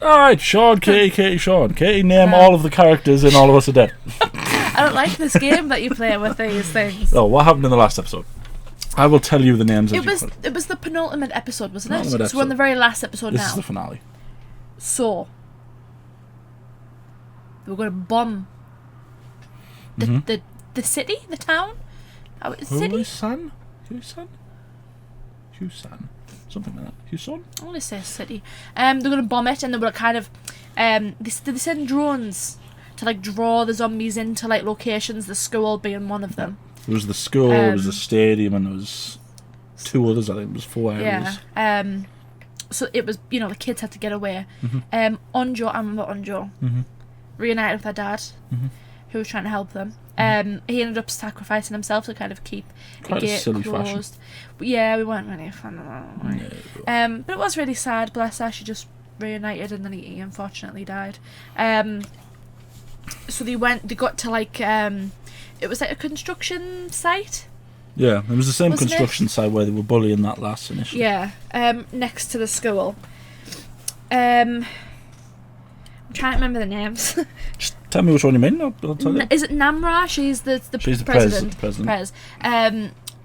Alright, Sean, Katie, Sean. Katie, name all of the characters in All of Us Are Dead. I don't like this game that you play with these things. Oh, what happened in the last episode? I will tell you the names It was the penultimate episode, wasn't it? Penultimate So we're on the very last episode This now. is the finale. So we're going to bomb the city, the town. City. Husan? Something like that. Husan? I want to say city. They're going to bomb it, and they were kind of they send drones to like draw the zombies into like locations. The school being one of them. There was the school, there was the stadium, and there was two others. I think it was 4 areas. Yeah. So it was, the kids had to get away. Onjo, I remember Onjo, reunited with her dad, who was trying to help them. He ended up sacrificing himself to kind of keep the gate silly closed. fashion. But yeah, we weren't really a fan of that. No. But it was really sad. Bless her. She just reunited, and then he unfortunately died. So they got to like it was like a construction site. Yeah, it was the same Wasn't construction site where they were bullying that lass initially. Yeah, next to the school. I'm trying to remember the names. Just tell me which one you mean. I'll tell you. Is it Nam-Ra? She's the president. Prez.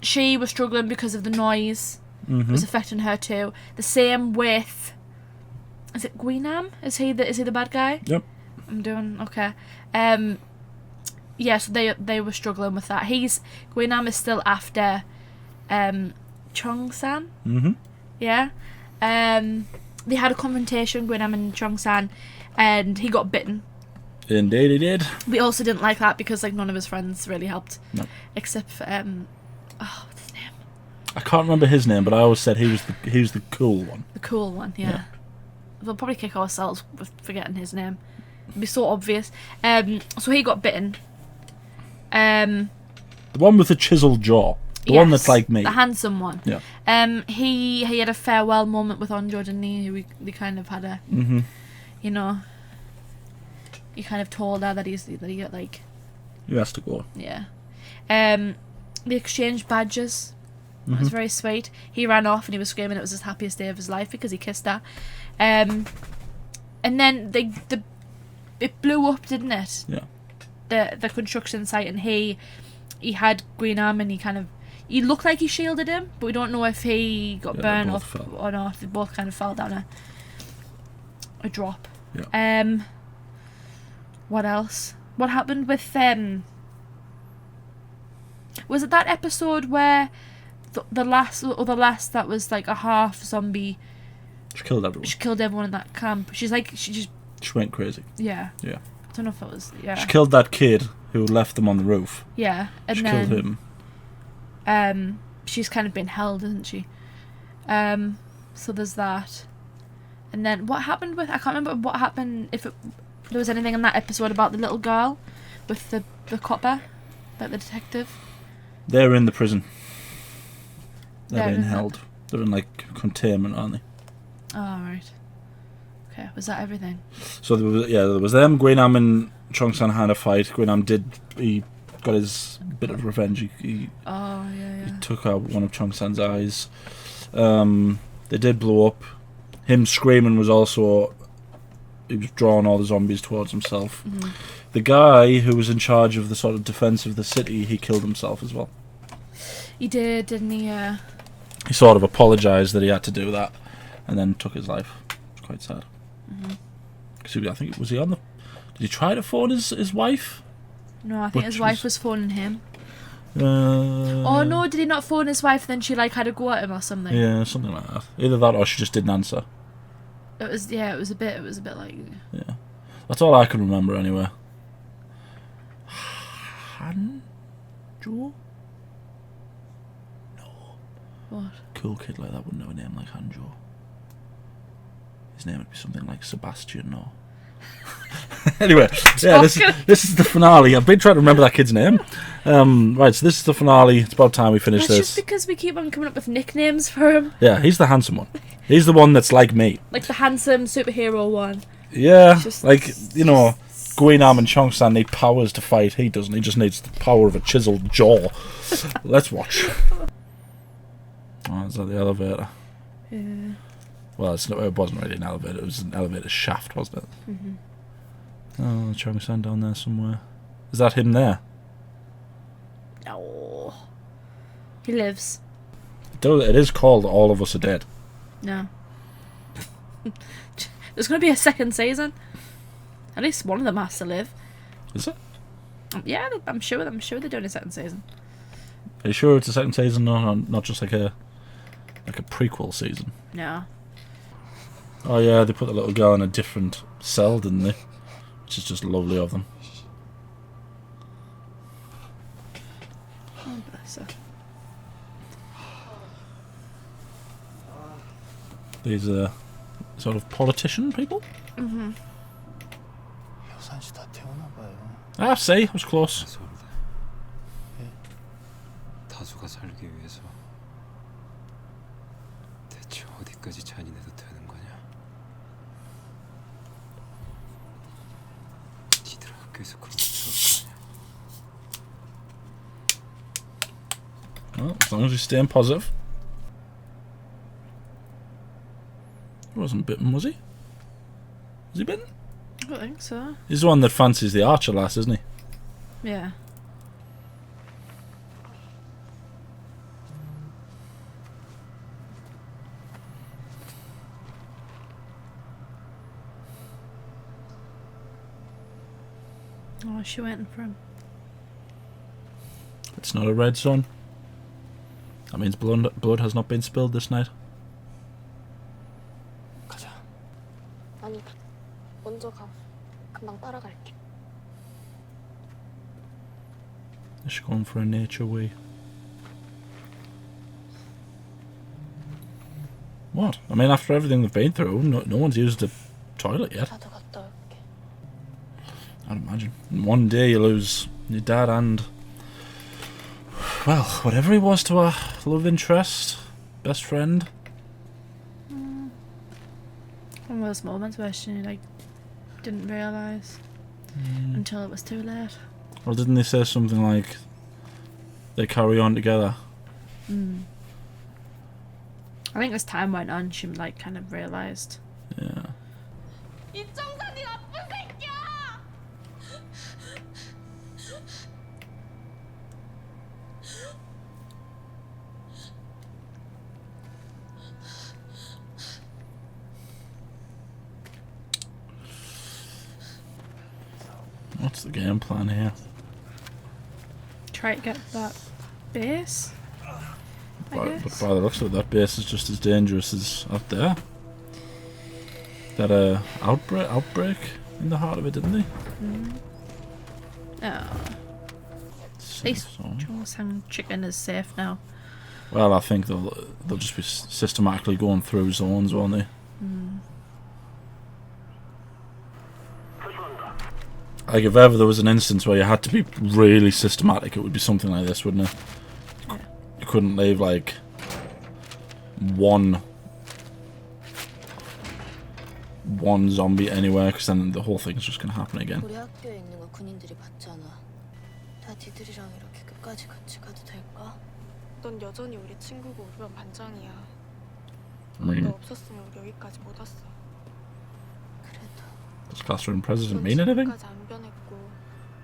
She was struggling because of the noise. It was affecting her too. The same with. Is it Guinam? Is he the bad guy? Yep. I'm doing okay. Yeah, so they were struggling with that. Guinam is still after Cheong-San. Yeah. They had a confrontation, Guinam and Cheong-San, and he got bitten. Indeed, he did. We also didn't like that because like none of his friends really helped. No. Except for what's his name? I can't remember his name, but I always said he was the cool one. The cool one, yeah. We'll probably kick ourselves with forgetting his name. It'd be so obvious. So he got bitten. The one with the chiseled jaw. The one that's like me. The handsome one. Yeah. He had a farewell moment with Onjo, didn't he? They kind of had a he kind of told her that he got like He has to go. Yeah. They exchanged badges. That was very sweet. He ran off and he was screaming it was his happiest day of his life because he kissed her. And then it blew up, didn't it? Yeah. The construction site, and he had green arm, and he looked like he shielded him, but we don't know if he got burned off or not. They both kind of fell down a drop. Yeah. What else? What happened with was it that episode where the last that was like a half zombie? She killed everyone. She killed everyone in that camp. She went crazy. Yeah. Yeah. I don't know if it was. Yeah. She killed that kid who left them on the roof. Yeah, and she then killed him. She's kind of been held, isn't she? So there's that. And then what happened with? I can't remember what happened. If there was anything in that episode about the little girl with the copper, like the detective. They're in the prison. They're They're being in held. They're in like containment, aren't they? Oh, right. Okay, was that everything? So there was them. Guinam and Cheong-San had a fight. He got his bit of revenge. He took out one of Cheong-San's eyes. They did blow up. Him screaming was also. He was drawing all the zombies towards himself. The guy who was in charge of the sort of defense of the city, he killed himself as well. He did, didn't he? He sort of apologised that he had to do that, and then took his life. It's quite sad. Because I think was he on the? Did he try to phone his wife? No, I think his wife was phoning him. Oh no, did he not phone his wife? Then she like had a go at him or something. Yeah, something like that. Either that or she just didn't answer. It was a bit like. Yeah, that's all I can remember anyway. Hanjo? No. What? Cool kid like that wouldn't have a name like Hanjo. His name would be something like Sebastian, no. Anyway, yeah, this is the finale. I've been trying to remember that kid's name. Right, so this is the finale. It's about time we finish this. Just because we keep on coming up with nicknames for him. Yeah, he's the handsome one. He's the one that's like me. Like the handsome superhero one. Yeah, Guinam and Cheong-San need powers to fight. He doesn't. He just needs the power of a chiseled jaw. Let's watch. Oh, is that the elevator? Yeah. Well, it wasn't really an elevator. It was an elevator shaft, wasn't it? Oh, Cheong-San down there somewhere. Is that him there? No. He lives. It is called All of Us Are Dead. No. There's going to be a second season. At least one of them has to live. Is it? Yeah, I'm sure they're doing a second season. Are you sure it's a second season, not just like a prequel season? No. Oh yeah, they put the little girl in a different cell, didn't they? Which is just lovely of them. Oh, bless her. These are sort of politician people. Ah, see, I was close. 다수가 살기 위해서 대체 어디까지 잔인해도 되는 거냐? 니들 학교에서 그런 거 배울 거 아니야? Well, as long as we stay positive. He wasn't bitten, was he? Was he bitten? I don't think so. He's the one that fancies the archer lass, isn't he? Yeah. Oh, is she waiting for him? It's not a red sun. That means blood has not been spilled this night. 가자. 아니, 먼저 가. 금방 따라갈게. Is she going for a nature wee? What? I mean, after everything they've been through, no one's used a toilet yet. 나도 갔다 올게. I'd imagine. And one day you lose your dad and, well, whatever he was to our love interest, best friend. One of those moments where she didn't realise until it was too late. Or didn't they say something like they carry on together? I think as time went on, she kind of realised. Yeah. 이청산이 나쁜 새끼야! What's the game plan here? Try to get that base. But by the looks of it, that base is just as dangerous as out there. That outbreak in the heart of it, didn't they? Oh. At least Cheong-San chicken is safe now. Well, I think they'll just be systematically going through zones, won't they? Like if ever there was an instance where you had to be really systematic, it would be something like this, wouldn't it? Yeah. You couldn't leave like one zombie anywhere, because then the whole thing's just going to happen again. 우리 학교에 있는 거 군인들이 봤잖아. 다 니들이랑 이렇게 끝까지 같이 가도 될까? 넌 여전히 우리 친구고 우리만 반장이야. I mean, 너 없었으면 우리 여기까지 못 왔어. 그래도 does classroom president 넌 mean anything 지금까지 안 변했고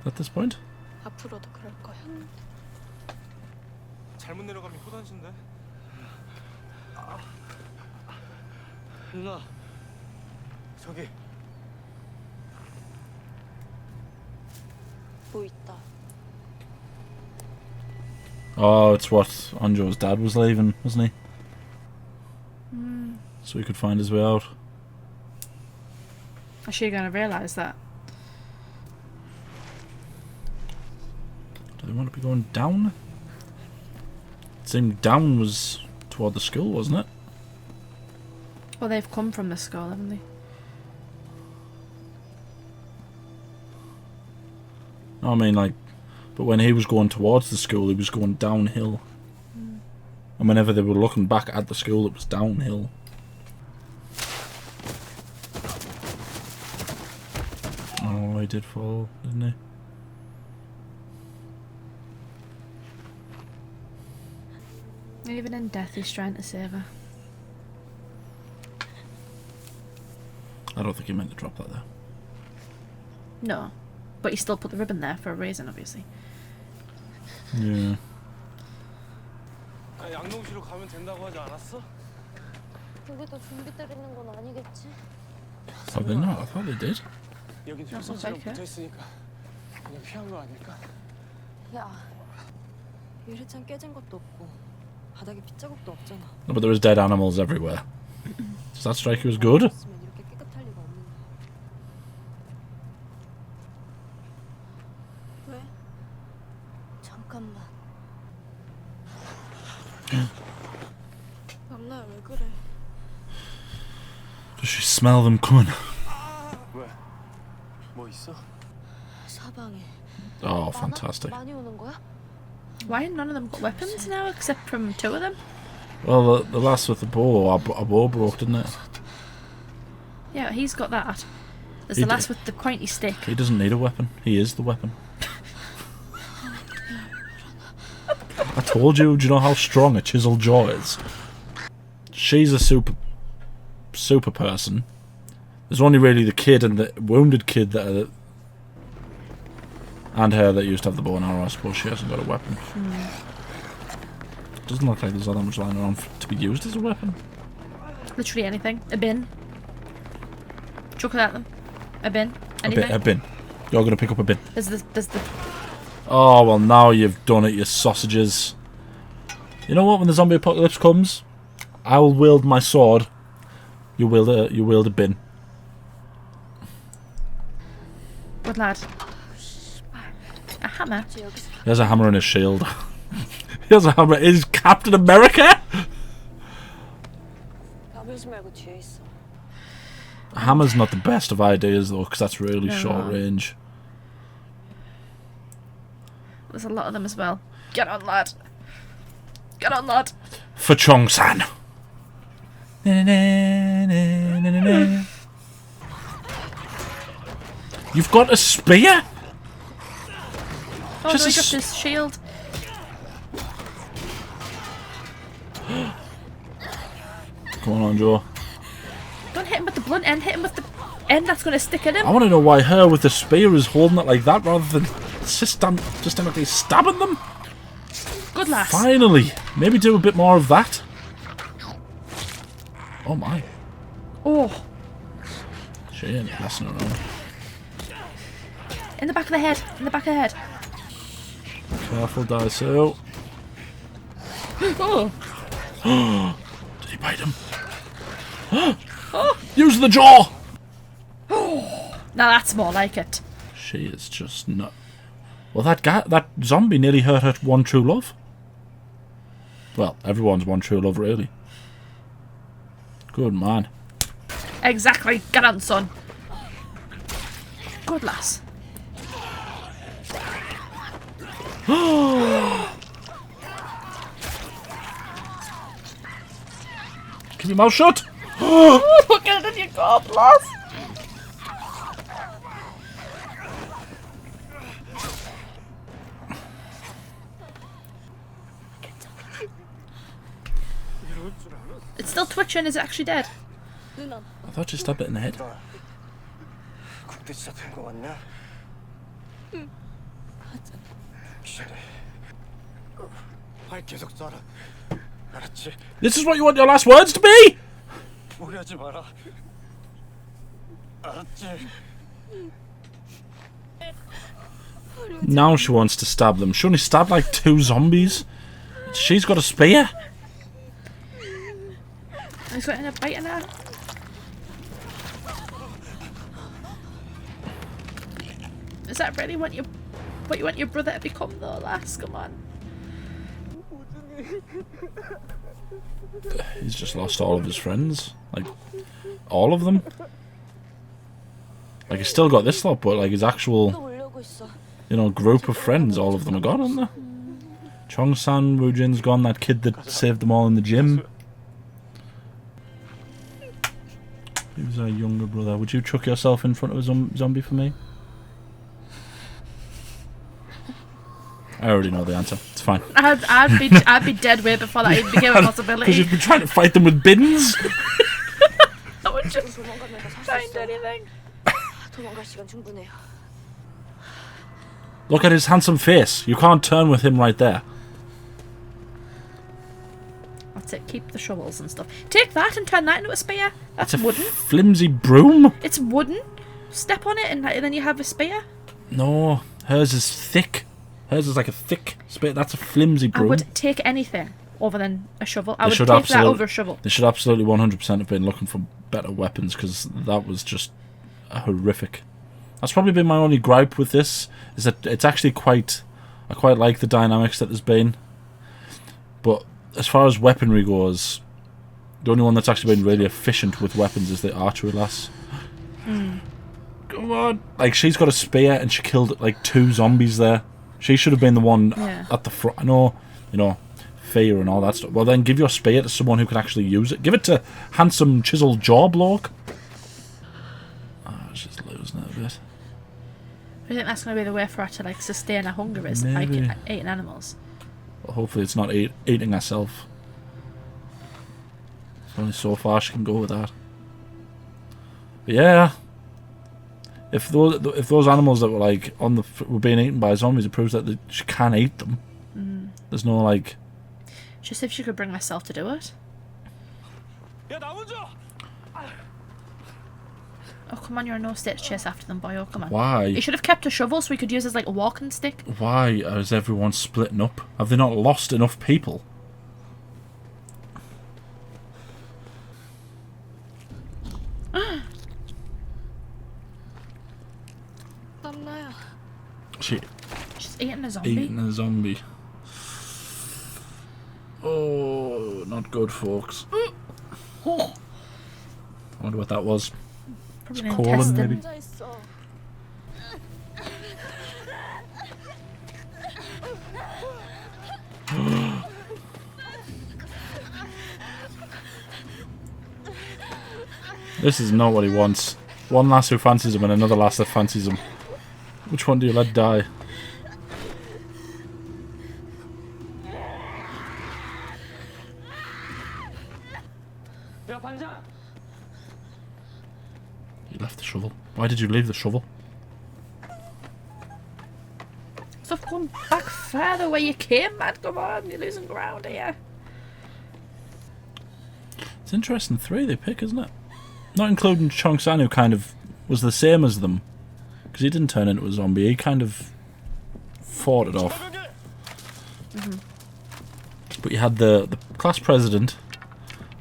at this point? 앞으로도 그럴 거야. 잘못 내려가면 효단신데. 누나, 저기. 뭐 있다. Oh, it's what Anjo's dad was leaving, wasn't he? So he could find his way out. Is she going to realise that? Do they want to be going down? It seemed down was toward the school, wasn't it? Well, they've come from the school, haven't they? No, I mean, like, but when he was going towards the school, he was going downhill. And whenever they were looking back at the school, it was downhill. Oh, he did fall, didn't he? Even in death, he's trying to save her. I don't think he meant to drop that there. No. But he still put the ribbon there for a reason, obviously. Yeah. 아, 양동시로 가면 된다고 하지 않았어? 여기도 좀비 때리는 건 아니겠지? Have they not? I thought they did. 여긴 조선처럼 붙어 있으니까 그냥 피한 거 아닐까? 야, 유리창 깨진 것도 없고 바닥에 빗자국도 없잖아. No, but there was dead animals everywhere. Does that strike you as good? 없으면 이렇게 깨끗할 리가 없는데. 왜? 잠깐만. 남나야 왜 그래? Does she smell them coming? 왜? 뭐 있어? 사방에. Oh, fantastic. 많이 오는 거야? Why none of them got weapons now, except from 2 of them? Well, the last with the bow, our bow broke, didn't it? Yeah, he's got that. There's He the last did. with the pointy stick. He doesn't need a weapon. He is the weapon. I told you, do you know how strong a chisel jaw is? She's a super person. There's only really the kid and the wounded kid that are and her that used to have the bow and arrow. I suppose she hasn't got a weapon. Doesn't look like there's all that much lying around to be used as a weapon. Literally anything. A bin. Chuck it at them. A bin. Anything. A bin. You're gonna pick up a bin. There's the... Oh well, now you've done it, you sausages. You know what? When the zombie apocalypse comes, I will wield my sword. You wield a bin. Good lad. A hammer. He has a hammer and a shield. He has a hammer. Is Captain America? 까불지 말고 뒤에 있어. A hammer's not the best of ideas though, because that's really short range. There's a lot of them as well. Get on, lad. Get on, lad. For Cheong-San. You've got a spear? Oh, Just no, a he dropped his shield. Come on, Joe. Don't hit him with the blunt end, hit him with the end that's going to stick at him. I want to know why her with the spear is holding it like that rather than systematically stabbing them. Good lass. Finally! Maybe do a bit more of that. Oh my. Oh, She ain't messing around. in the back of the head. In the back of the head. Careful, Daiso. Oh. Did he bite him? Use the jaw! Now that's more like it. She is just not. Well, that zombie nearly hurt her one true love. Well, everyone's one true love, really. Good man. Exactly. Get on, son. Good lass. Keep your mouth shut! Look at it, you go, lass. It's still twitching. Is it actually dead? 누나. I thought you stabbed it in the head. 국대 진짜 된거 같냐? 응. 기절해. 발 계속 쏴라. 알았지? This is what you want your last words to be? 무리하지 마라. 알았지? Now she wants to stab them. She only stabbed like 2 zombies. She's got a spear. He's getting a bite in her. Is that really what you want your brother to become though, lass? Come on. He's just lost all of his friends. Like, all of them. Like, he's still got this lot, but like his actual, 올려고 있어. you know, group of friends, all of them are gone, aren't they? Cheong-San, Woo-Jin's gone, that kid that saved them all in the gym. Who's our younger brother? Would you chuck yourself in front of a zombie for me? I already know the answer. It's fine. I'd be dead way before that even became a possibility. Because you've been trying to fight them with bins. I would just 도망가면 살수 find 있어. anything. 도망갈 시간 충분해요. Look at his handsome face. You can't turn with him right there. That's it. Keep the shovels and stuff. Take that and turn that into a spear. That's It's a wooden. flimsy broom. It's wooden. Step on it and then you have a spear. No, hers is thick. Hers is like a thick spear. That's a flimsy I broom. would take anything other than a shovel. I They would should take that over a shovel. They should absolutely 100% have been looking for better weapons, because that was just horrific. That's probably been my only gripe with this, is that it's actually quite... I quite like the dynamics that there's been. But as far as weaponry goes, the only one that's actually been really efficient with weapons is the archery lass. Come on! Like, she's got a spear and she killed like 2 zombies there. She should have been the one at the front. I know, you know, fear and all that stuff. Well, then give your spear to someone who can actually use it. Give it to handsome chiseled jaw bloke. Oh, she's losing it a bit. I think that's going to be the way for her to like sustain her hunger, is like Maybe. eating animals. Well, hopefully it's not eating herself. There's only so far she can go with that. But yeah, if those animals that were like were being eaten by zombies, it proves that she can eat them. There's no like. Just if she could bring herself to do it. 야, 나 먼저. Oh come on, you're in no state to chase after them, boy. Oh come on. Why? You should have kept a shovel so we could use as like a walking stick. Why is everyone splitting up? Have they not lost enough people? 남나야. She's She's eating a zombie. eating a zombie. Oh, not good, folks. Oh, I wonder what that was. probably an colon, intestine. maybe. 혼자 있어. This is not what he wants. One lass who fancies him and another lass that fancies him. Which one do you let die? 야, 반장. You left the shovel. Why did you leave the shovel? So come back further where you came, man. Come on, you're losing ground here. It's interesting 3 they pick, isn't it? Not including Cheong-San, who kind of was the same as them. Because he didn't turn into a zombie, he kind of fought it off. But you had the class president,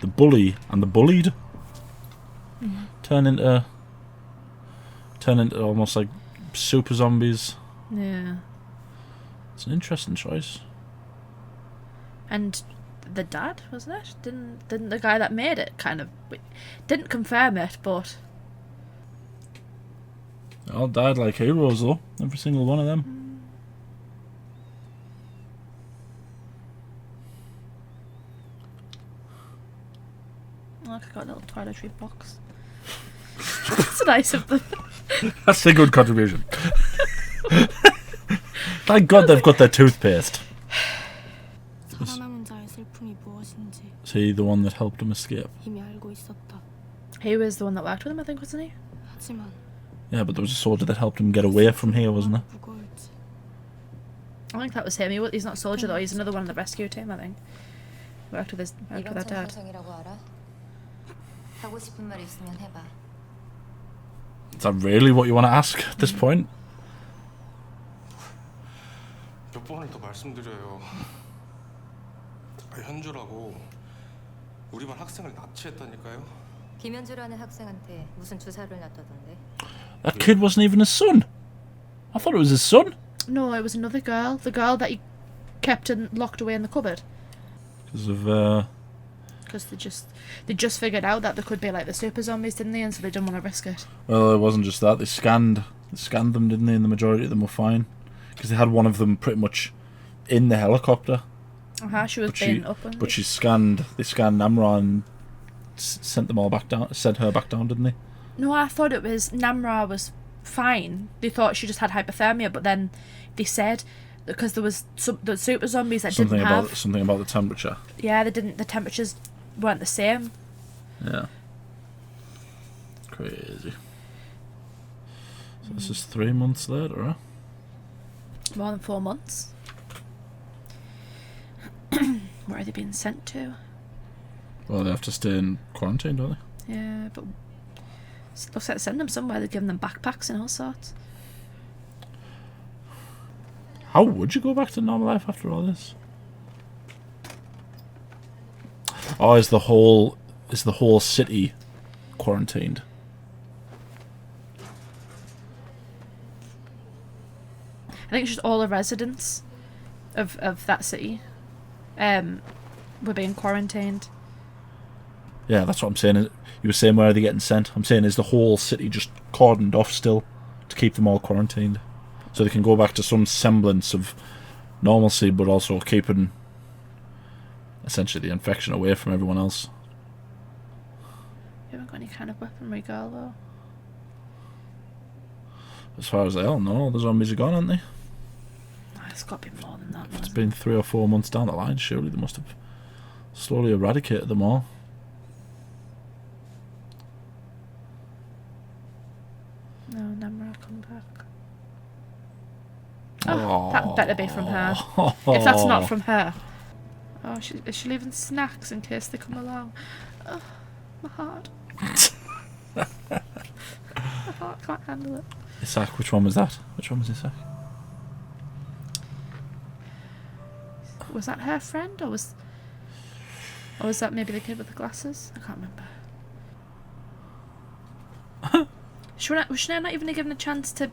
the bully, and the bullied turn into almost like super zombies. Yeah. It's an interesting choice. And the dad, wasn't it? Didn't the guy that made it kind of didn't confirm it, but They all died like heroes though, every single one of them. look, I got a little toiletry box. That's nice of them. That's a good contribution. Thank God they've got their toothpaste. 살아남은 자의 슬픔이 무엇인지 Is he the one that helped him escape? 이미 알고 있었다. He was the one that worked with him, I think, wasn't he? 하지만 Yeah, but there was a soldier that helped him get away from here, wasn't there? 무거울지. I think that was him. He's not a soldier though. He's another one in the rescue team, I think. Worked with our 이광천 dad. 선생이라고 알아? 하고 싶은 말 있으면 해봐. Is that really what you want to ask at this point? 몇 번을 더 말씀드려요. 현주라고 우리 반 학생을 납치했다니까요. 김현주라는 학생한테 무슨 주사를 놨다던데. That kid wasn't even his son. I thought it was his son. No, it was another girl. The girl that he kept and locked away in the cupboard. Because of Because they just figured out that there could be like the super zombies, didn't they? And so they didn't want to risk it. well, it wasn't just that. They scanned them, didn't they? And the majority of them were fine. Because they had one of them pretty much in the helicopter. She was But she, being up. Wasn't but she? they scanned Nam-Ra and sent them all back down. Sent her back down, didn't they? No, I thought it was Nam-Ra was fine. They thought she just had hypothermia, but then they said because there was the super zombies that Something didn't have. something about the temperature. Yeah, they didn't. The temperatures weren't the same. Yeah. Crazy. So this is 3 months later, huh? More than 4 months. Where are they being sent to? Well, they have to stay in quarantine, don't they? Yeah, but looks like send them somewhere. They're giving them backpacks and all sorts. How would you go back to normal life after all this? Oh, is the whole city quarantined? I think it's just all the residents of that city were being quarantined. Yeah, that's what I'm saying. You were saying where are they getting sent? I'm saying is the whole city just cordoned off still to keep them all quarantined, so they can go back to some semblance of normalcy, but also keeping essentially the infection away from everyone else. You haven't got any kind of weaponry, girl, though. As far as I all know, all the zombies are gone, aren't they? It's got to be more than that. If it's been 3 or 4 months down the line, surely they must have slowly eradicated them all. No, Nam-Ra, come back. Oh, that better be from her. If that's not from her. Oh, is she leaving snacks in case they come along? Oh, my heart. My heart can't handle it. Isak, which one was that? Which one was Isak? Was that her friend, or was that maybe the kid with the glasses? I can't remember. Was she not even given a chance to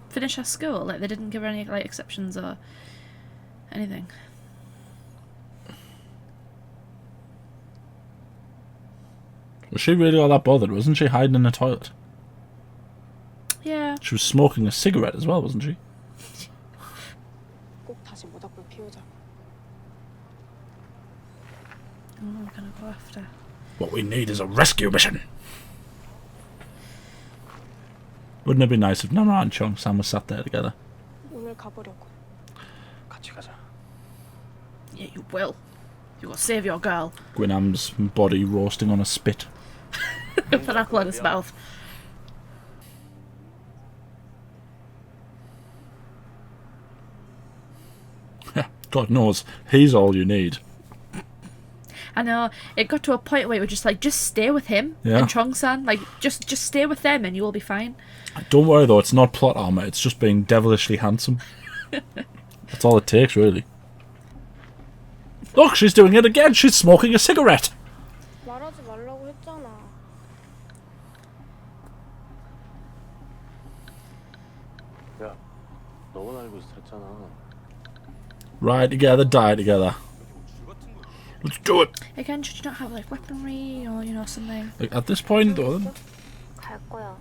finish her school? Like, they didn't give her any like exceptions or anything. Was she really all that bothered? Wasn't she hiding in the toilet? Yeah. She was smoking a cigarette as well, wasn't she? 꼭 다시 모닥불 피우자. Oh, we're gonna go after. What we need is a rescue mission. Wouldn't it be nice if Nam-Ra and Cheong-San were sat there together? 오늘 가보려고. 같이 가자. Yeah, you will. You gotta save your girl. Gwynam's body roasting on a spit. With an apple in his mouth. God knows, he's all you need. I know, it got to a point where it was just like, just stay with him and Cheong-San. Like, just stay with them and you will be fine. Don't worry though, it's not plot armor, it's just being devilishly handsome. That's all it takes, really. Look, she's doing it again, she's smoking a cigarette! 말하지 말라고 했잖아. 야, 너만 알고 있어 했잖아. Ride together, die together. Let's do it! Again, should you not have like weaponry or, you know, something? Like, at this point though, 갈 거야.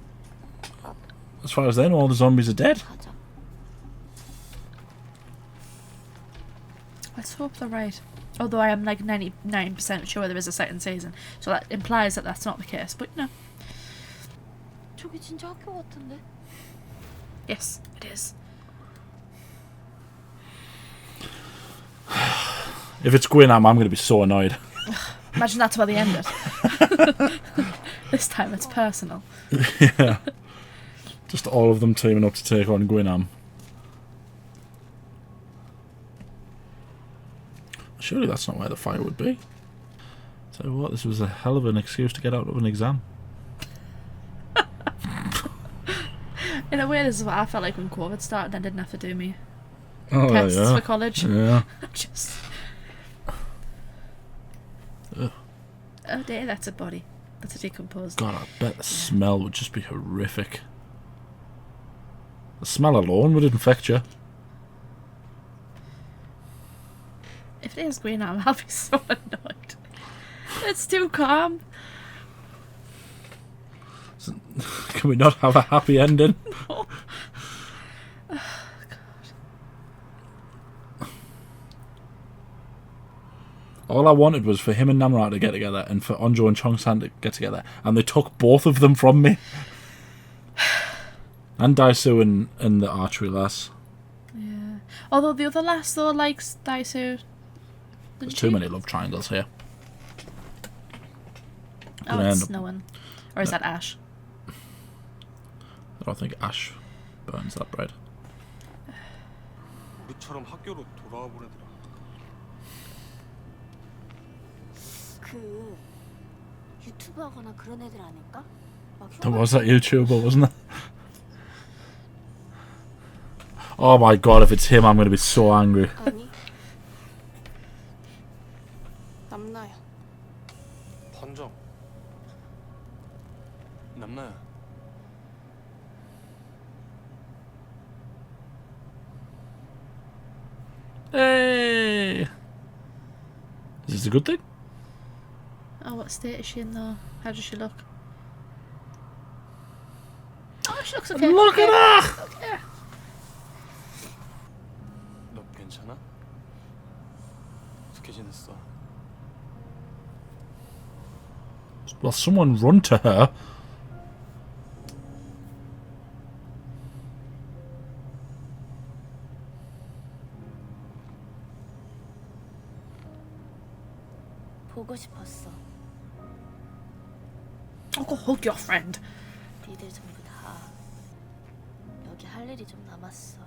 as far as they know, all the zombies are dead. 가자. Let's hope they're right. Although I am like 99% sure there is a second season. So that implies that that's not the case. But no. 저기 진짜 학교 같은데? Yes, it is. If it's Gwynam, I'm going to be so annoyed. Imagine that's where they end it. This time it's personal. Yeah. Just all of them teaming up to take on Gwynam. Surely that's not where the fire would be. Tell you what, this was a hell of an excuse to get out of an exam. In a way, this is what I felt like when COVID started. I didn't have to do me Tests for college. Yeah. Just. Ugh. Oh dear, that's a body. That's a decomposed. God, I bet the smell would just be horrific. The smell alone would infect you. If it is green arm, I'll be so annoyed. It's too calm. Can we not have a happy ending? No. All I wanted was for him and Nam-Ra to get together and for Onjo and Cheong-San to get together, and they took both of them from me. And Daisu and the archery lass. Yeah. Although the other lass though likes Daisu. There's too many love triangles here. Oh, it's snowing. Or is that Ash? I don't think Ash burns that bread. 우리처럼 학교로 돌아와 보내더라. 그 유튜브 하거나 그런 애들 아닐까? 막 There was that YouTuber, wasn't there? Oh my god, if it's him, I'm going to be so angry. 아니 남나야. 번정. 남나야. Hey! Is this a good thing? Oh, what state is she in though? How does she look? Oh, she looks okay. Look at her! Okay. 너 괜찮아? 어떻게 지냈어? Well, someone run to her. 보고 싶었어. Oh, go hug your friend. 니들 전부 다 여기 할 일이 좀 남았어.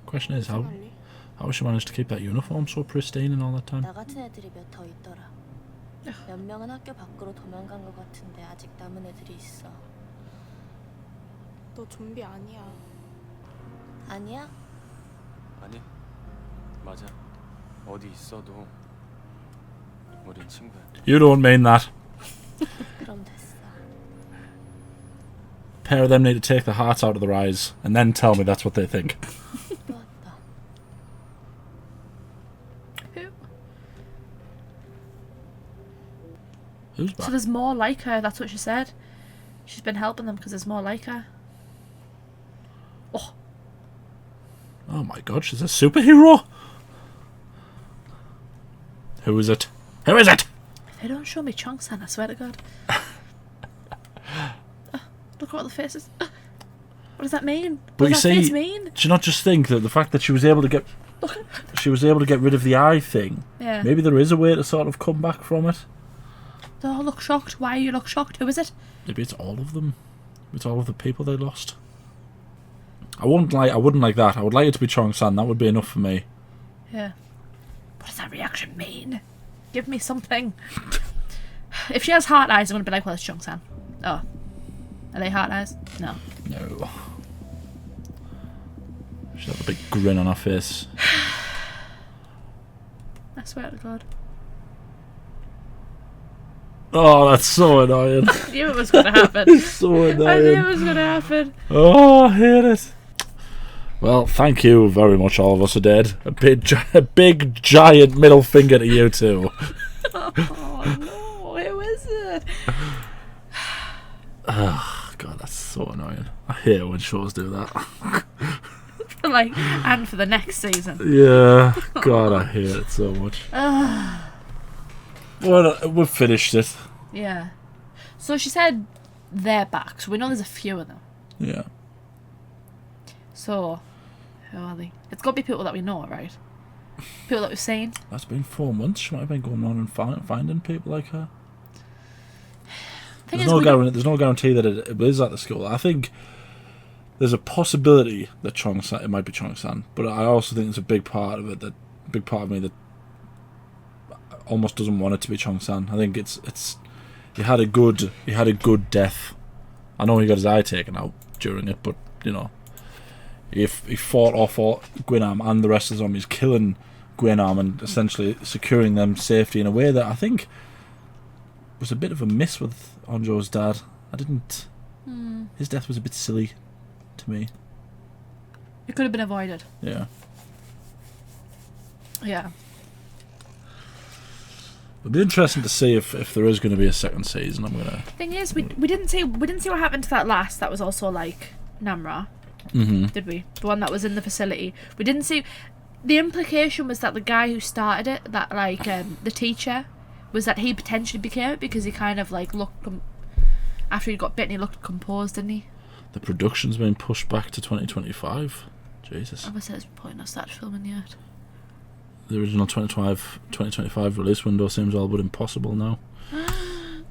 Question is, how she managed to keep that uniform so pristine and all that time? 나 같은 애들이 몇 더 있더라. 몇 명은 학교 밖으로 도망간 것 같은데 아직 남은 애들이 있어. 너 좀비 아니야. 아니야? 아니, 맞아. 어디 있어도 우린 친구야. You don't mean that. 그럼 됐어. Pair of them need to take the hearts out of their eyes and then tell me that's what they think. 또 왔다. Who? Who's So back? there's more like her. That's what she said. She's been helping them because there's more like her. Oh, Oh my god, she's a superhero! Who is it? Who is it? if they don't show me Cheong-San, I swear to God. Look at all the faces. What does that mean? But What you does that see, face mean? do you not just think that the fact that she was able to get rid of the eye thing, Yeah. maybe there is a way to sort of come back from it? They all look shocked. Why you look shocked? Who is it? Maybe it's all of them. It's all of the people they lost. I wouldn't like that. I would like it to be Cheong-San. That would be enough for me. Yeah. What does that reaction mean? Give me something. If she has heart eyes, I'm gonna be like, well, it's Cheong-San. Oh. Are they heart eyes? No. No. She's got a big grin on her face. I swear to God. Oh, that's so annoying. I knew it was gonna happen. It's so I knew it annoying. was gonna happen. Oh, I hate it. Well, thank you very much, all of us are dead. A big giant middle finger to you two. Oh no, who is it? Oh, God, that's so annoying. I hate when shows do that. Like, and for the next season. Yeah, God, I hate it so much. Well, we've finished it. Yeah. So she said they're back, so we know there's a few of them. Yeah. So, who are they? It's got to be people that we know, right? People that we've seen. That's been 4 months. She might have been going on and finding people like her. Thing There's is, there's no guarantee that it is at the school. I think there's a possibility that Cheong-San, it might be Cheong-San, but I also think there's a big part of me that almost doesn't want it to be Cheong-San. I think it's he had a good death. I know he got his eye taken out during it, but you know, if he fought off Gwynam and the rest of the zombies, killing Gwynam and essentially securing them safety in a way that I think was a bit of a miss with Onjo's dad. His death was a bit silly to me. it could have been avoided. Yeah. Yeah. It'll be interesting to see if there is going to be a second season. Thing is, we didn't see what happened to that last. That was also like Nam-Ra, did we? The one that was in the facility. We didn't see. The implication was that the guy who started it, that like the teacher, was that he potentially became it because he kind of like looked after he got bitten. He looked composed, didn't he? The production's been pushed back to 2025. Jesus. Obviously, it's probably not started filming yet. The original 2025 release window seems all but impossible now.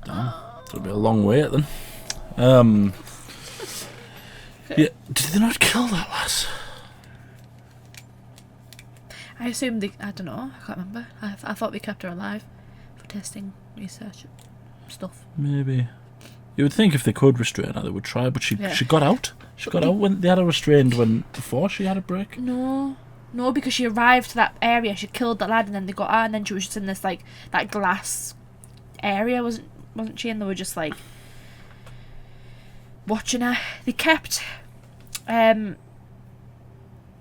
Damn. It'll be a long wait then. Yeah, did they not kill that lass? I assume they. I don't know. I can't remember. I thought they kept her alive for testing, research, stuff. Maybe. You would think if they could restrain her, they would try, but she got out. She got out when they had her restrained before she had a break. No, because she arrived to that area, she killed that lad, and then they got her, and then she was just in this like that glass area, wasn't she? And they were just like watching her. They kept the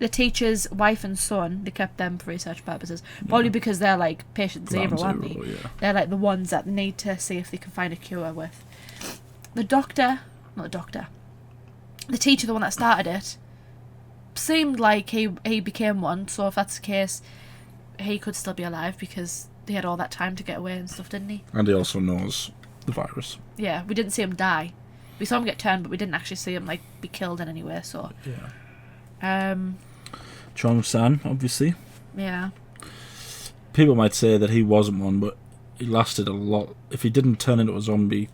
teacher's wife and son. They kept them for research purposes, probably because they're like patient zero, aren't they? Yeah. They're like the ones that they need to see if they can find a cure with. The teacher, the one that started it, seemed like he became one, so if that's the case, he could still be alive because he had all that time to get away and stuff, didn't he? And he also knows the virus. Yeah, we didn't see him die. We saw him get turned, but we didn't actually see him like be killed in any way, so... Yeah. Cheong-San, obviously. Yeah. People might say that he wasn't one, but he lasted a lot. If he didn't turn into a zombie,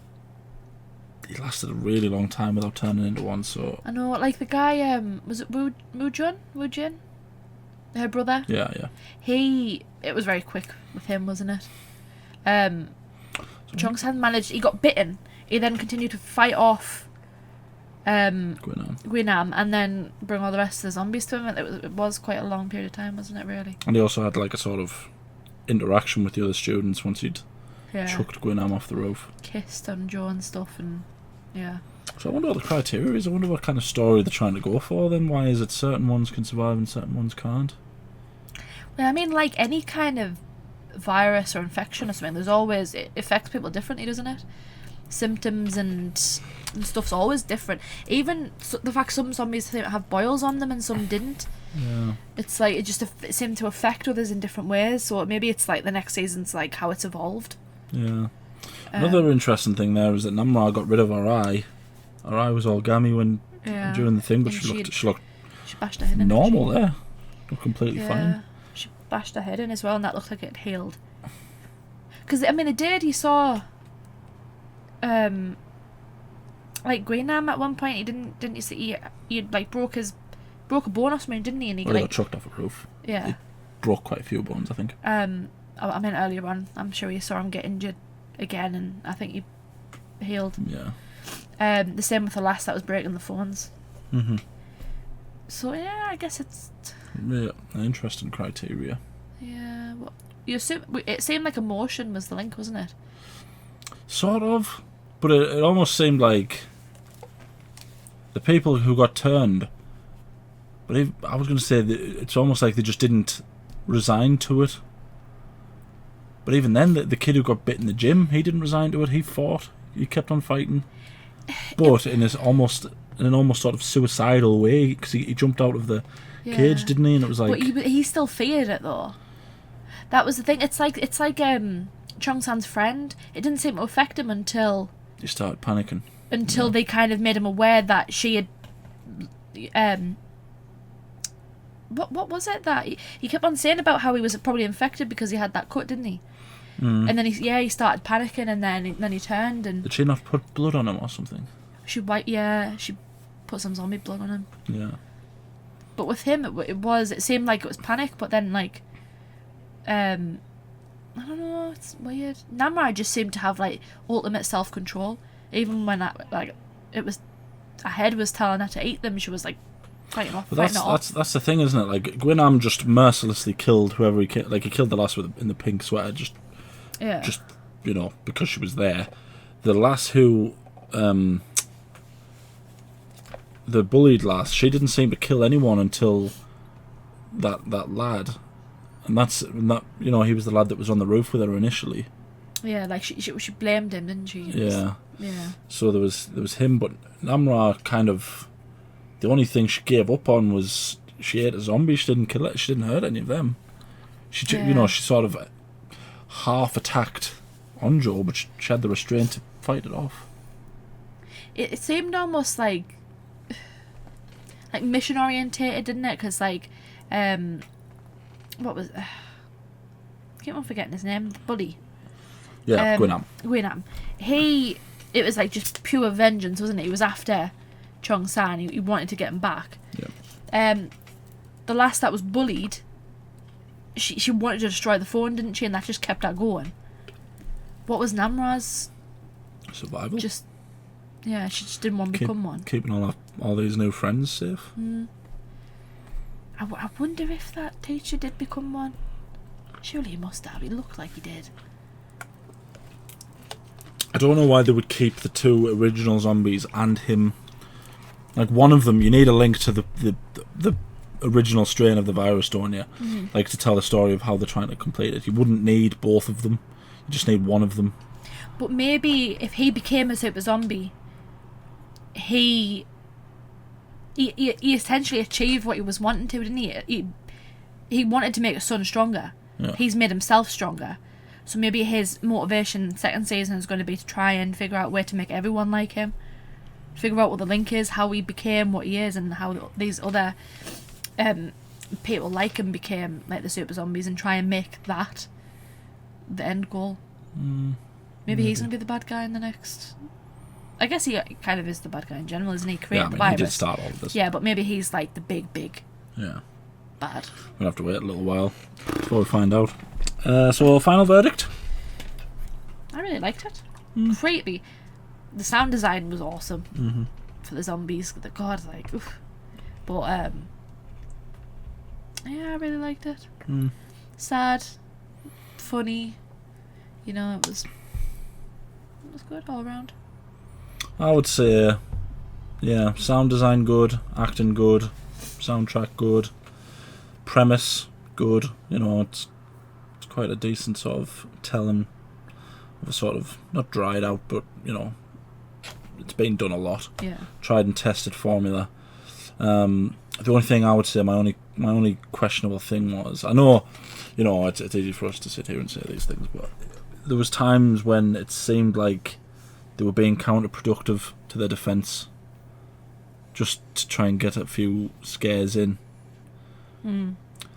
he lasted a really long time without turning into one, so... I know, like the guy, was it Woo-Jin? Her brother? Yeah. It was very quick with him, wasn't it? Cheong-San managed, he got bitten. He then continued to fight off Guinam and then bring all the rest of the zombies to him. It was quite a long period of time, wasn't it, really? And he also had like a sort of interaction with the other students once he'd chucked Guinam off the roof. Kissed on Joe and stuff, and yeah. So I wonder what the criteria is. I wonder what kind of story they're trying to go for then. Why is it certain ones can survive and certain ones can't? Well, I mean, like any kind of virus or infection or something, it affects people differently, doesn't it? Symptoms and stuff's always different. Even the fact some zombies have boils on them and some didn't. Yeah. It's like it seemed to affect others in different ways. So maybe it's like the next season's like how it's evolved. Yeah. Another interesting thing there is that Nam-Ra got rid of her eye. Her eye was all gammy during the thing, but she looked bashed her head in, normal there. Looked completely fine. She bashed her head in as well, and that looked like it healed. Because I mean, it did. He saw, like Guinam at one point. He didn't you see? He had like broke a bone or something, didn't he? And he got chucked off a roof. Yeah. He broke quite a few bones, I think. I mean earlier on, I'm sure you saw him get injured again, and I think he healed. Yeah. The same with the last that was breaking the phones. Mm-hmm. So yeah, I guess it's an interesting criteria. Yeah, well, it seemed like emotion was the link, wasn't it? Sort of, but it almost seemed like the people who got turned. But I was going to say that it's almost like they just didn't resign to it. But even then, the kid who got bit in the gym, he didn't resign to it. He fought. He kept on fighting. But in an almost sort of suicidal way, because he jumped out of the cage, didn't he? And it was like, but he still feared it though. That was the thing. It's like Cheong-San's friend. It didn't seem to affect him until he started panicking. Until they kind of made him aware that she had. What was it that he kept on saying about how he was probably infected because he had that cut, didn't he? And then he started panicking, and then he turned and. Did she not put blood on him or something? She put some zombie blood on him. Yeah. But with him, it seemed like it was panic, but then like, I don't know, it's weird. Nam-Ra just seemed to have like ultimate self-control, even when her head was telling her to eat them, she was like fighting off. That's the thing, isn't it? Like Guinam just mercilessly killed whoever he killed. Like he killed the lass in the pink sweater, just because she was there. The lass who, the bullied lass, she didn't seem to kill anyone until that lad, and he was the lad that was on the roof with her initially. Yeah, like she blamed him, didn't she? Yeah. Yeah. So there was him, but Nam-Ra kind of, the only thing she gave up on was she ate a zombie. She didn't kill it. She didn't hurt any of them. She sort of half attacked on Joe, but she had the restraint to fight it off. It seemed almost like mission orientated, didn't it? Because what was? I keep on forgetting his name. Buddy. Yeah, Guinam. Guinam. It was like just pure vengeance, wasn't it? He was after Cheong-San. He wanted to get him back. Yeah. The last that was bullied, she wanted to destroy the phone, didn't she? And that just kept her going. What was Nam-Ra's? Survival. Just, yeah, she just didn't want to become one. Keeping all these new friends safe. I wonder if that teacher did become one. Surely he must have. He looked like he did. I don't know why they would keep the two original zombies and him. Like, one of them, you need a link to the original strain of the virus, don't you? Like, to tell the story of how they're trying to complete it. You wouldn't need both of them. You just need one of them. But maybe if he became a super zombie, he essentially achieved what he was wanting to, didn't he? He wanted to make his son stronger. Yeah. He's made himself stronger. So maybe his motivation second season is going to be to try and figure out a way to make everyone like him. Figure out what the link is, how he became what he is, and how these other people like him became like the super zombies, and try and make that the end goal. Maybe he's going to be the bad guy in the next... I guess he kind of is the bad guy in general, isn't he? Created the virus. He did start all of this. Yeah, but maybe he's like the big Yeah. bad. We'll have to wait a little while before we find out. So, final verdict? I really liked it. Creepy. The sound design was awesome for the zombies. The god, like, oof. But yeah, I really liked it. Sad, funny. You know, it was good all around. I would say, yeah, sound design good, acting good, soundtrack good, premise good. You know, it's quite a decent sort of telling of a sort of, not dried out, but, you know, it's been done a lot. Yeah. Tried and tested formula. The only thing I would say, my only questionable thing was, I know, you know, it's easy for us to sit here and say these things, but there was times when it seemed like they were being counterproductive to their defence, just to try and get a few scares in.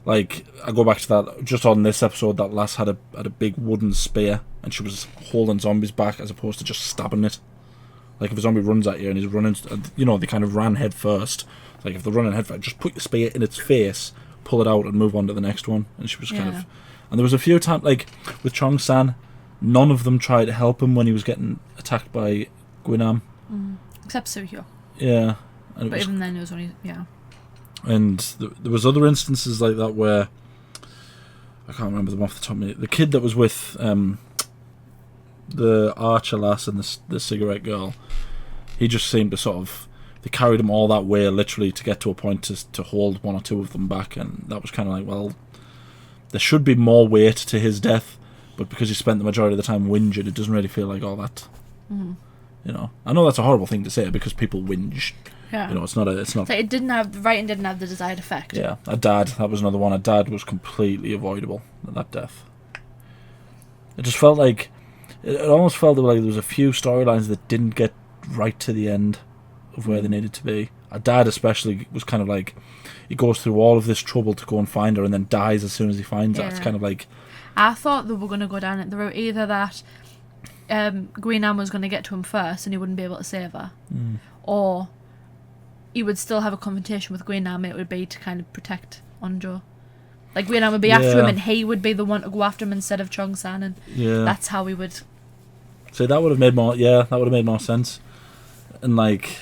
Like, I go back to that, just on this episode, that lass had a big wooden spear, and she was holding zombies back as opposed to just stabbing it. Like, if a zombie runs at you and he's running, you know, they kind of ran head first. Like, if they're running head first, just put your spear in its face, pull it out, and move on to the next one. And she was kind of... And there was a few times, like, with Cheong-San, none of them tried to help him when he was getting attacked by Gwynam. Except Suhyo. Yeah. And But even then, it was only... Yeah. And there was other instances like that where... I can't remember them off the top of my head. The kid that was with the archer lass and the cigarette girl, he just seemed to sort of... They carried him all that way, literally, to get to a point to hold one or two of them back. And that was kind of like, well... There should be more weight to his death, but because he spent the majority of the time whinging, it doesn't really feel like all that. You know, I know that's a horrible thing to say because people whinge. Yeah. You know, it's not. So it didn't have the writing didn't have the desired effect. Yeah, a dad. That was another one. A dad was completely avoidable. That death. It just felt like it almost felt like there was a few storylines that didn't get right to the end of where they needed to be. A dad especially was kind of like, he goes through all of this trouble to go and find her and then dies as soon as he finds her. It's kind of like... I thought they were going to go down the route either that Gwynam was going to get to him first and he wouldn't be able to save her, or he would still have a confrontation with Gwynam. It would be to kind of protect Onjo. Like, Gwynam would be after him and he would be the one to go after him instead of Cheong-San, and that's how we would... So that would have made more... Yeah, that would have made more sense. And, like...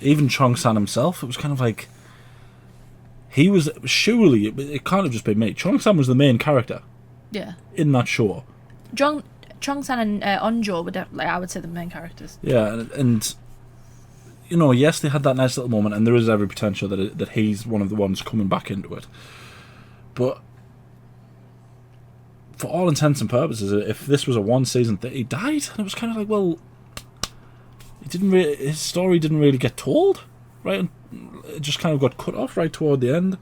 Even Cheong-San himself, it was kind of like... He was... Surely, it can't have just been me. Cheong-San was the main character. Yeah. In that show. Cheong-San and Onjo were, I would say, the main characters. Yeah, and... You know, yes, they had that nice little moment, and there is every potential that he's one of the ones coming back into it. But... For all intents and purposes, if this was a one-season thing, he died. And it was kind of like, well... his story didn't really get told, right? It just kind of got cut off right toward the end.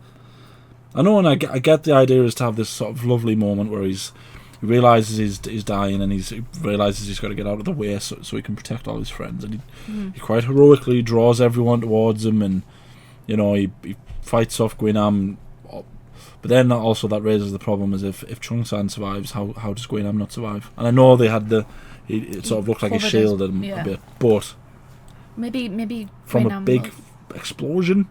I know, and I get the idea is to have this sort of lovely moment where he realises he's dying, and he realises he's got to get out of the way so he can protect all his friends, and he quite heroically draws everyone towards him, and you know he fights off Gwynam. But then also that raises the problem is if Cheong-San survives, how does Gwynam not survive? And I know they had it sort of looked like he shielded him a bit, but Maybe from Green a Nam big will- explosion,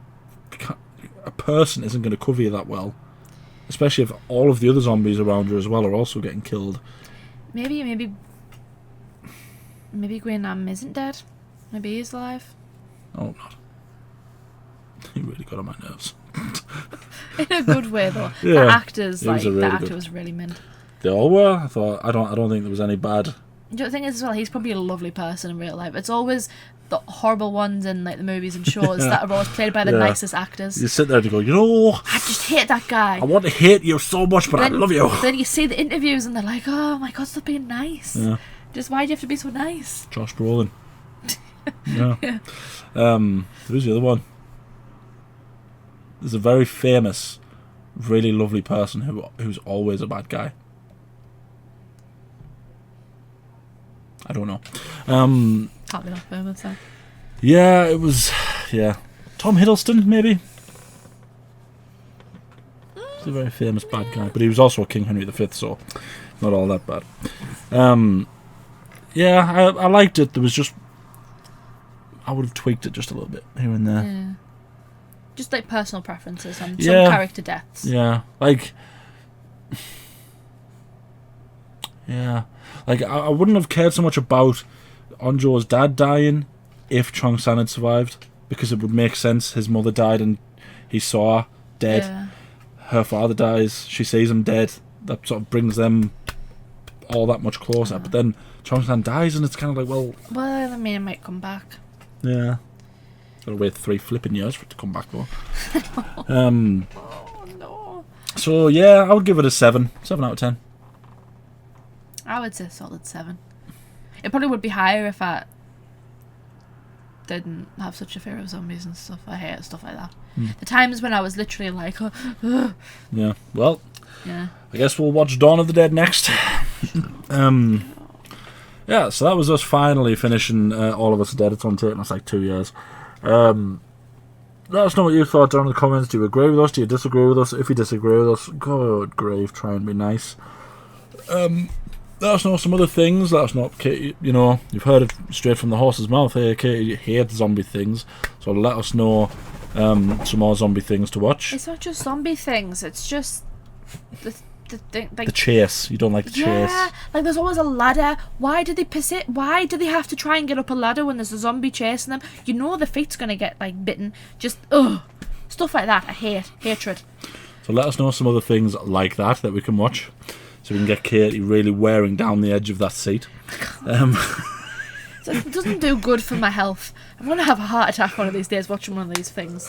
a person isn't going to cover you that well. Especially if all of the other zombies around you as well are also getting killed. Maybe Green Nam isn't dead. Maybe he's alive. Oh god. He really got on my nerves. In a good way though. Yeah, The actors, he was like a really the actor good- was really mint. They all were. I thought I don't think there was any bad. The thing is as well, he's probably a lovely person in real life. It's always the horrible ones in like the movies and shows that are always played by the Yeah. nicest actors. You sit there and you go, you know, I just hate that guy. I want to hate you so much, but I love you. Then you see the interviews and they're like, oh my god, stop being nice. Yeah. Just why do you have to be so nice? Josh Brolin. Yeah. Who's the other one? There's a very famous, really lovely person who's always a bad guy. I don't know. Can't be that famous, so. Yeah, it was. Yeah, Tom Hiddleston maybe. He's a very famous bad guy, but he was also King Henry V, so not all that bad. Yeah, I liked it. There was just, I would have tweaked it just a little bit here and there. Yeah. Just like personal preferences and Yeah. some character deaths. Yeah, like, yeah, like I wouldn't have cared so much about Onjo's dad dying if Cheong-San had survived, because it would make sense. His mother died and he saw her dead. Yeah. Her father dies. She sees him dead. That sort of brings them all that much closer. But then Cheong-San dies, and it's kind of like, well, Well, I mean, it might come back. yeah. Gotta wait 3 flipping years for it to come back though. Oh no. So yeah, I would give it a 7 out of 10. I would say solid 7. It probably would be higher if I didn't have such a fear of zombies and stuff. I hate stuff like that. The times when I was literally like, Yeah. Well, yeah. I guess we'll watch Dawn of the Dead next. Yeah, so that was us finally finishing All of Us Are Dead. It's only taken us like 2 years. Let us know what you thought down in the comments. Do you agree with us? Do you disagree with us? If you disagree with us, good grave, try and be nice. Let us know some other things. Let us know, Katie, you know, you've heard it straight from the horse's mouth here. Katie hates zombie things, so let us know some more zombie things to watch. It's not just zombie things. It's just the thing, like The chase. You don't like the chase. yeah, like there's always a ladder. Why do they Why do they have to try and get up a ladder when there's a zombie chasing them? You know the feet's gonna get like bitten. Just stuff like that. I hate hatred. So let us know some other things like that we can watch, so we can get Katie really wearing down the edge of that seat. So it doesn't do good for my health. I'm gonna have a heart attack one of these days watching one of these things.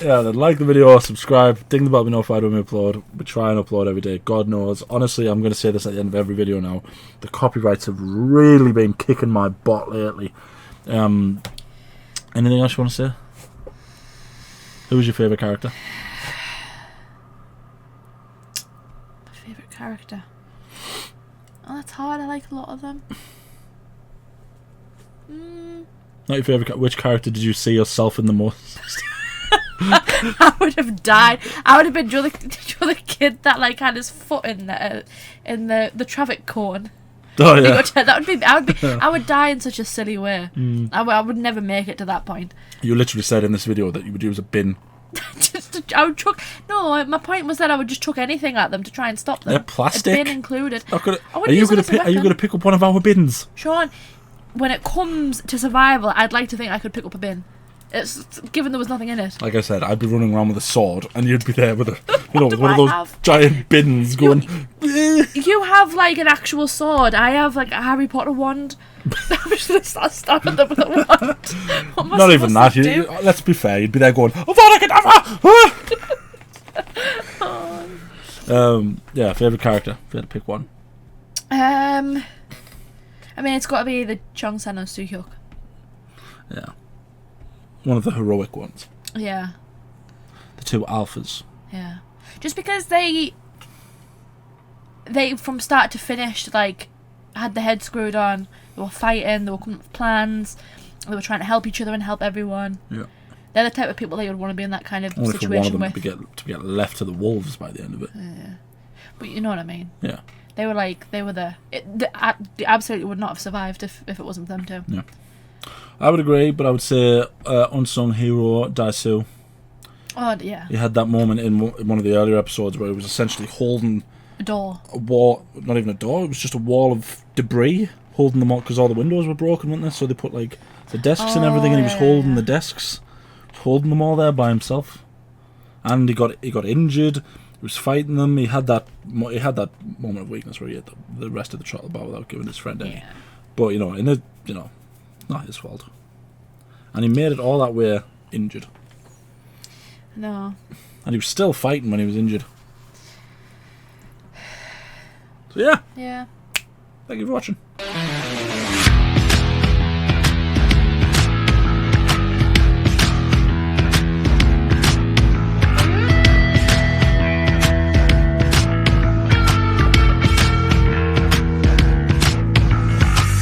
Yeah, then like the video, subscribe, ding the bell to be notified when we upload. We try and upload every day, God knows. Honestly, I'm going to say this at the end of every video now. The copyrights have really been kicking my butt lately. Anything else you want to say? Who was your favourite character? My favourite character. Oh, that's hard. I like a lot of them. Not your favourite. Which character did you see yourself in the most? I would have died. I would have been the kid that like had his foot in the traffic cone. Oh yeah. I would die in such a silly way. I would never make it to that point. You literally said in this video that you would use a bin. I would chuck. No, my point was that I would just chuck anything at them to try and stop them. They're plastic. A bin included. Are you going to pick up one of our bins? Sean, when it comes to survival, I'd like to think I could pick up a bin. It's given there was nothing in it. Like I said, I'd be running around with a sword, and you'd be there with one of I those have? giant bins going. You have like an actual sword. I have like a Harry Potter wand. I'm just gonna start stabbing them with a wand. What am I Not even that. supposed to do? Let's be fair. You'd be there going, yeah, favorite character. If you had to pick one. I mean, it's got to be the Cheong-San and Soo-hyuk. Yeah, one of the heroic ones. Yeah. The two alphas. Yeah. Just because they from start to finish like had their head screwed on. They were fighting. They were coming up with plans. They were trying to help each other and help everyone. Yeah. They're the type of people that you would want to be in that kind of Only for situation one of them with. to get left to the wolves by the end of it. Yeah. But you know what I mean. Yeah. They were they absolutely would not have survived if it wasn't them too. Yeah. I would agree, but I would say unsung hero Daisu. Oh yeah. He had that moment in one of the earlier episodes where he was essentially holding A door. a wall, not even a door, it was just a wall of debris, holding them all, because all the windows were broken, weren't they? So they put like the desks and everything, and he was holding the desks, holding them all there by himself. And he got injured. He was fighting them. He had that moment of weakness where he had the rest of the throttle bar without giving his friend any. Yeah. But not his fault. And he made it all that way injured. No. And he was still fighting when he was injured. So yeah. Yeah. Thank you for watching.